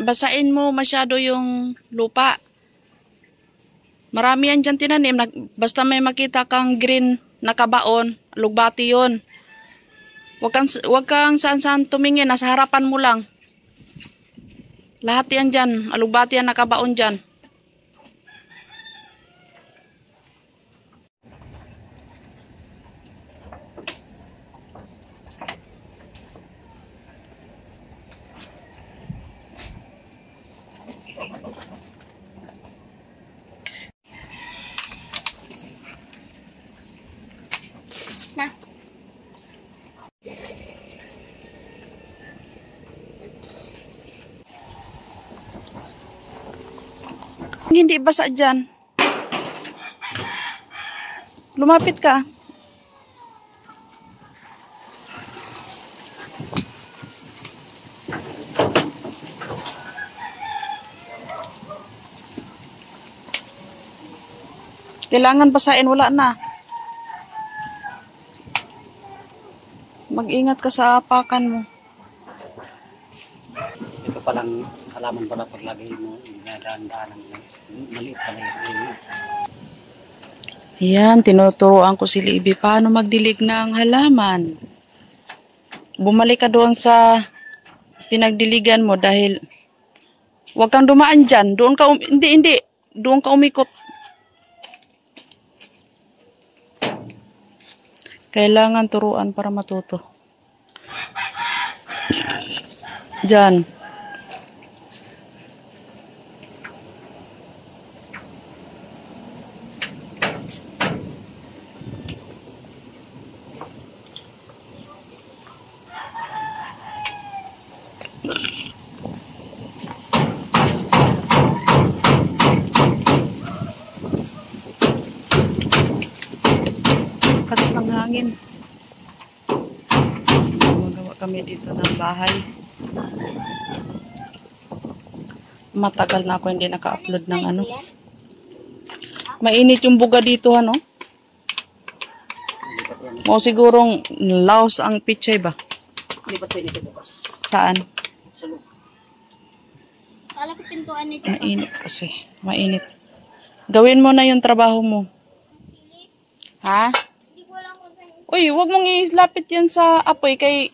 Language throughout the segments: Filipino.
basain mo masyado yung lupa. Marami yan dyan tinanim. Basta may makita kang green na kabaon, alugbati yun. Wag kang saan-saan tumingin. Nasa harapan mo lang. Lahat yan dyan. Alugbati yan, nakabaon dyan. Na. Hindi basa dyan. Lumapit ka. Kailangan basain, wala na. Mag-ingat ka sa apakan mo. Ito palang halaman pala pag lagi mo dinadaan-daanan mo. Maliit pala yun. Yan, tinuturuan ko si Libby paano magdilig ng halaman. Bumalik ka doon sa pinagdiligan mo dahil huwag kang dumaan dyan. Doon ka, hindi. Doon ka umikot. Kailangan turuan para matuto. Diyan. Lakas ng hangin. Magawa kami dito ng bahay. Matagal na ako hindi naka-upload ng ano. Mainit yung buga dito, ano? O sigurong laos ang pichay ba? Hindi pa ito bukas. Saan? Sa loob. Kala ko pintuan nito. Mainit kasi. Mainit. Gawin mo na yung trabaho mo. Ha? Hindi ko alam kung saan. Uy, huwag mong islapit yan sa apoy kay...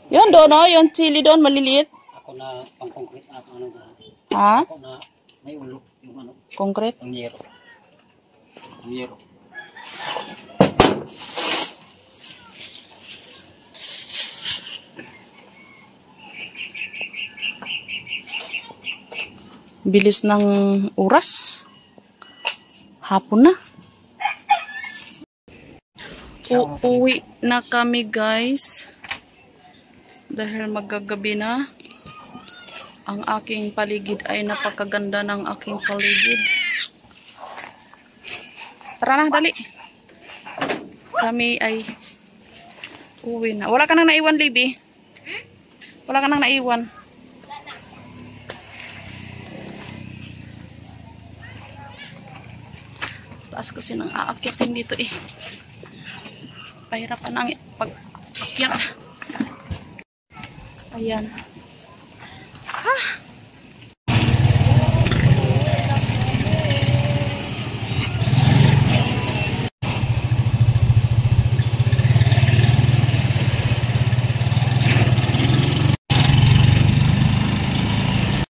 Yun doon, no? Yung chili doon, maliliit. Ako na pang-concrete ako ano ba? Ha? Ako na may ulo yung ano. Concrete? Ang yero. Ang yero. Bilis ng oras. Hapon na. Uuwi na kami, guys. Dahil magagabi na. Ang aking paligid ay napakaganda ng aking paligid. Tara na, dali. Kami ay uwi na. Wala ka nang naiwan, Libby? Wala ka nang naiwan? Taas kasi nang aakyatin dito eh. Pahirapan ang pag-akyat. Ayan.